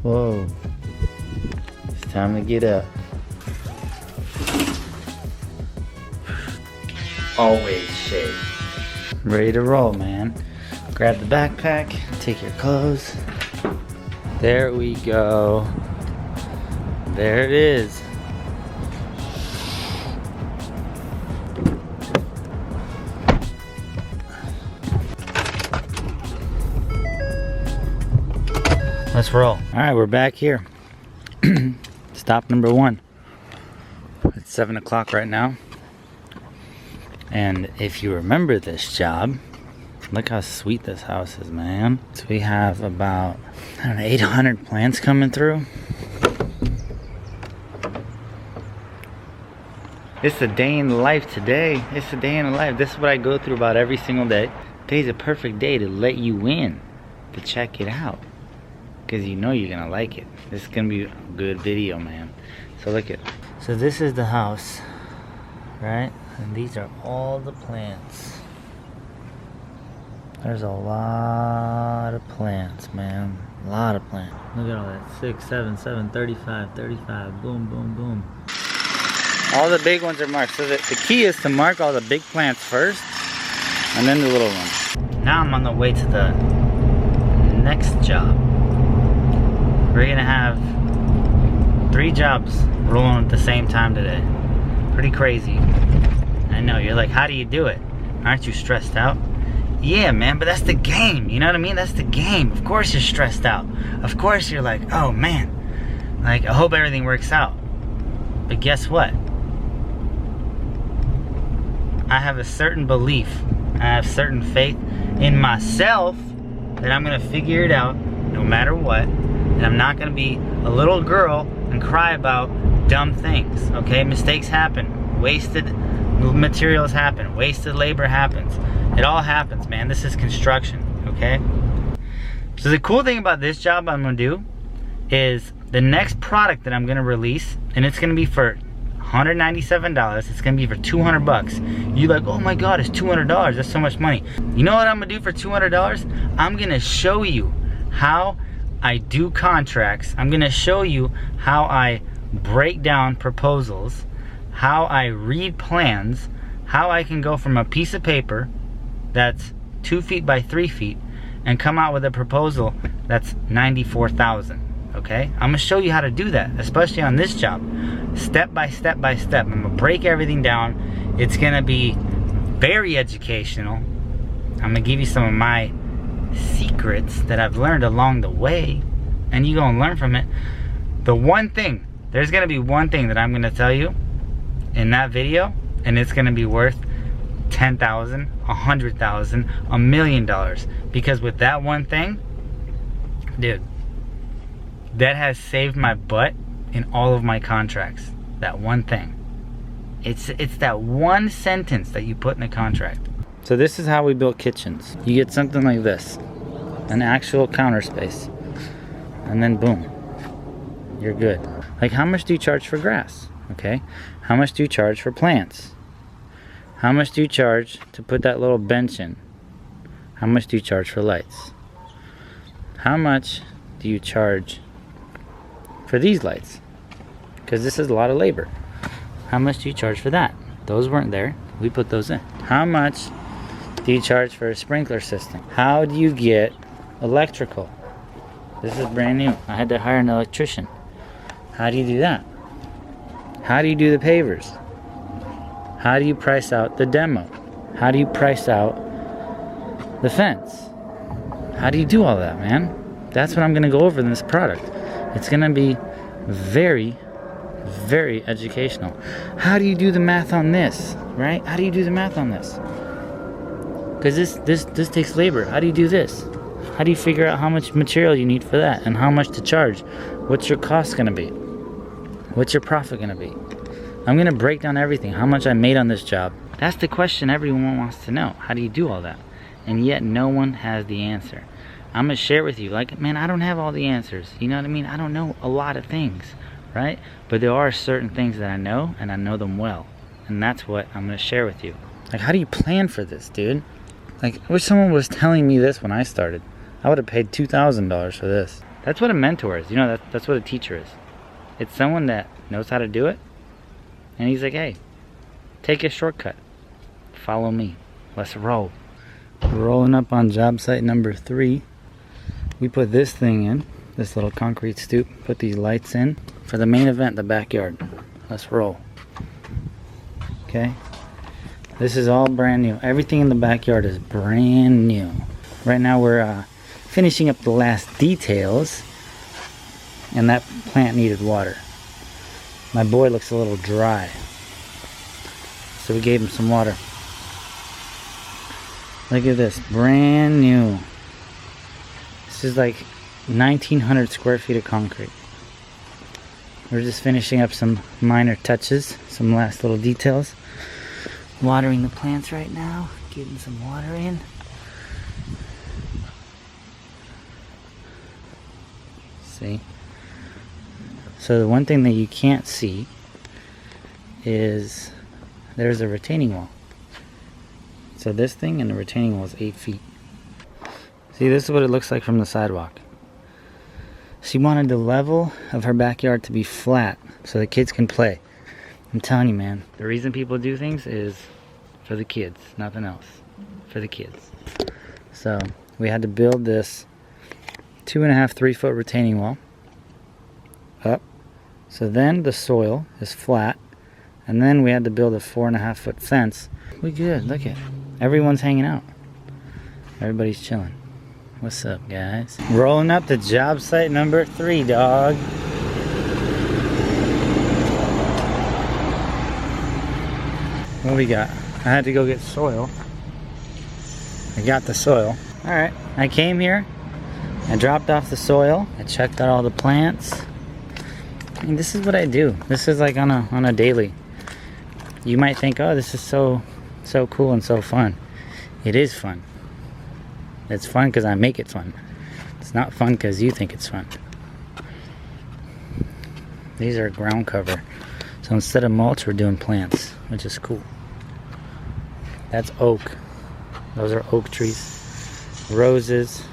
Whoa. It's time to get up. Always shake. Ready to roll, man. Grab the backpack, take your clothes. There we go. There it is. Let's roll. All right, we're back here. Stop number 1. It's 7 o'clock right now. And if you remember this job, look how sweet this house is, man. So we have about, I don't know, 800 plants coming through. It's a day in the life today. It's a day in the life. This is what I go through about every single day. Today's a perfect day to let you in, to check it out. Because you know you're gonna like it. This is gonna be a good video, man. So look at. So this is the house, right? And these are all the plants. There's a lot of plants, man. A lot of plants. Look at all that. 6, 7, 7, 35, 35. Boom, boom, boom. All the big ones are marked. So the key is to mark all the big plants first, and then the little ones. Now I'm on the way to the next job. We're gonna have 3 jobs rolling at the same time today. Pretty crazy. I know, you're like, how do you do it? Aren't you stressed out? Yeah, man, but that's the game, you know what I mean? That's the game. Of course you're stressed out. Of course you're like, oh man, like, I hope everything works out. But guess what? I have a certain belief, I have certain faith in myself that I'm gonna figure it out no matter what. And I'm not gonna be a little girl and cry about dumb things, okay? Mistakes happen, wasted materials happen, wasted labor happens. It all happens, man. This is construction, okay? So the cool thing about this job I'm gonna do is the next product that I'm gonna release, and it's gonna be for $197. It's gonna be for 200 bucks. You're like, oh my God, it's $200. That's so much money. You know what I'm gonna do for $200? I'm gonna show you how I do contracts. I'm gonna show you how I break down proposals, how I read plans, how I can go from a piece of paper that's 2 feet by 3 feet and come out with a proposal that's $94,000. Okay, I'm gonna show you how to do that, especially on this job, step by step by step. I'm gonna break everything down. It's gonna be very educational. I'm gonna give you some of my secrets that I've learned along the way, and you're gonna learn from it. The one thing, there's gonna be one thing that I'm gonna tell you in that video, and it's gonna be worth $10,000, $100,000, $1 million, because with that one thing, dude, that has saved my butt in all of my contracts. That one thing. It's that one sentence that you put in a contract. So this is how we built kitchens. You get something like this, an actual counter space, and then boom, you're good. Like, how much do you charge for grass? Okay, how much do you charge for plants? How much do you charge to put that little bench in? How much do you charge for lights? How much do you charge for these lights? Because this is a lot of labor. How much do you charge for that? Those weren't there, we put those in. How much do you charge for a sprinkler system? How do you get electrical? This is brand new. I had to hire an electrician. How do you do that? How do you do the pavers? How do you price out the demo? How do you price out the fence? How do you do all that, man? That's what I'm gonna go over in this product. It's gonna be very, very educational. How do you do the math on this, right? How do you do the math on this? Because this takes labor. How do you do this? How do you figure out how much material you need for that and how much to charge? What's your cost gonna be? What's your profit gonna be? I'm gonna break down everything, how much I made on this job. That's the question everyone wants to know. How do you do all that? And yet no one has the answer. I'm gonna share with you, like, man, I don't have all the answers. You know what I mean? I don't know a lot of things, right? But there are certain things that I know, and I know them well. And that's what I'm gonna share with you. Like, how do you plan for this, dude? Like, I wish someone was telling me this when I started. I would have paid $2,000 for this. That's what a mentor is. You know, that's what a teacher is. It's someone that knows how to do it. And he's like, hey, take a shortcut. Follow me. Let's roll. We're rolling up on job site number 3. We put this thing in, this little concrete stoop. Put these lights in for the main event, the backyard. Let's roll. Okay. This is all brand new. Everything in the backyard is brand new. Right now we're finishing up the last details, and that plant needed water. My boy looks a little dry, so we gave him some water. Look at this, brand new. This is like 1,900 square feet of concrete. We're just finishing up some minor touches, some last little details. Watering the plants right now, getting some water in. See? So the one thing that you can't see is there's a retaining wall. So this thing and the retaining wall is 8 feet. See, this is what it looks like from the sidewalk. She wanted the level of her backyard to be flat so the kids can play. I'm telling you, man, the reason people do things is for the kids, nothing else. For the kids. So we had to build this 2.5, 3 foot retaining wall up. So then the soil is flat, and then we had to build a 4.5 foot fence. We good, look at it. Everyone's hanging out. Everybody's chilling. What's up, guys? Rolling up to job site number 3, dog. What we got? I had to go get soil. I got the soil. Alright, I came here. I dropped off the soil. I checked out all the plants. I mean, this is what I do. This is like on a daily. You might think, oh, this is so cool and so fun. It is fun. It's fun because I make it fun. It's not fun because you think it's fun. These are ground cover. So instead of mulch, we're doing plants, which is cool. That's oak. Those are oak trees. Roses.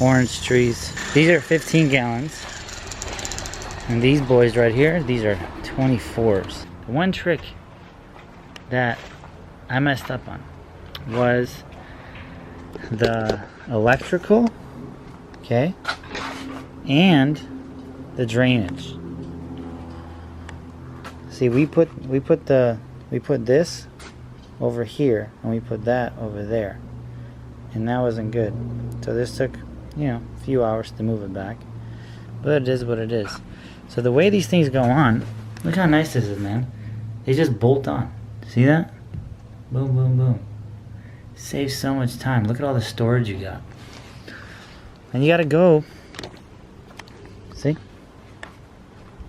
Orange trees. These are 15 gallons. And these boys right here, these are 24s. The one trick that I messed up on was the electrical, okay, and the drainage. See, we put this over here and we put that over there, and that wasn't good. So this took, you know, a few hours to move it back, but it is what it is. So the way these things go on, look how nice this is, man. They just bolt on. See that? Boom, boom, boom. Saves so much time. Look at all the storage you got. And you gotta go. See?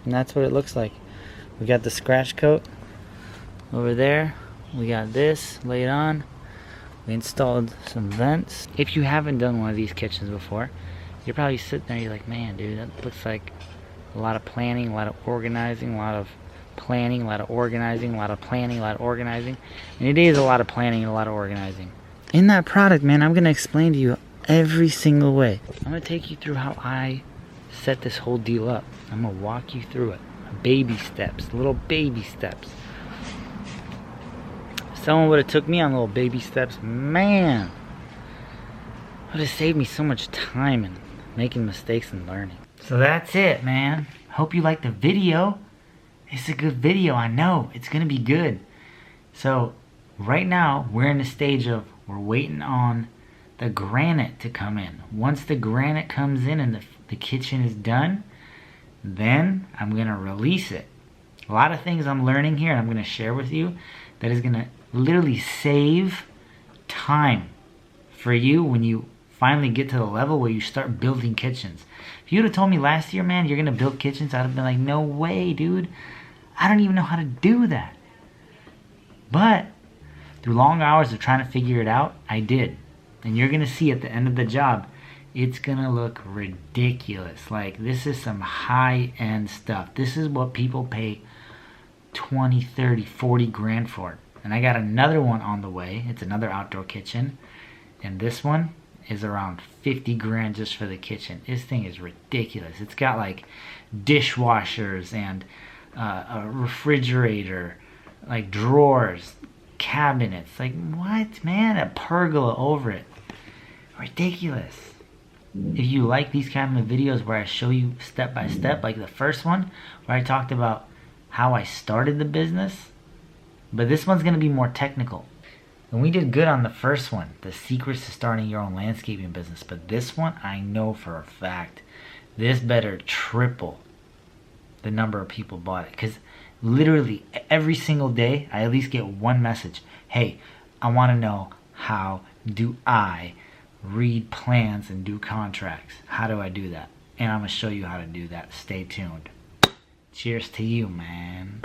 And that's what it looks like. We got the scratch coat over there. We got this laid on. We installed some vents. If you haven't done one of these kitchens before, you're probably sitting there, you're like, man, dude, that looks like a lot of planning, a lot of organizing, a lot of planning, a lot of organizing, a lot of planning, a lot of organizing. And it is a lot of planning and a lot of organizing. In that product, man, I'm going to explain to you every single way. I'm going to take you through how I set this whole deal up. I'm going to walk you through it. Baby steps, little baby steps. If someone would have took me on little baby steps, man, it would have saved me so much time and making mistakes and learning. So that's it, man. Hope you liked the video. It's a good video, I know. It's gonna be good. So right now we're in the stage of we're waiting on the granite to come in. Once the granite comes in and the kitchen is done, then I'm gonna release it. A lot of things I'm learning here and I'm gonna share with you that is gonna literally save time for you when you finally get to the level where you start building kitchens. If you'd have told me last year, man, you're gonna build kitchens, I'd have been like, no way, dude. I don't even know how to do that. But through long hours of trying to figure it out, I did. And you're gonna see at the end of the job, it's gonna look ridiculous. Like, this is some high-end stuff. This is what people pay 20, 30, 40 grand for. And I got another one on the way. It's another outdoor kitchen. And this one is around 50 grand just for the kitchen. This thing is ridiculous. It's got like dishwashers and a refrigerator, like drawers, cabinets. Like, what, man? A pergola over it. Ridiculous. If you like these kind of videos where I show you step by step, like the first one where I talked about how I started the business, but this one's going to be more technical. And we did good on the first one, the secrets to starting your own landscaping business. But this one, I know for a fact, this better triple the number of people bought it. Because literally every single day, I at least get one message. Hey, I want to know, how do I read plans and do contracts? How do I do that? And I'm going to show you how to do that. Stay tuned. Cheers to you, man.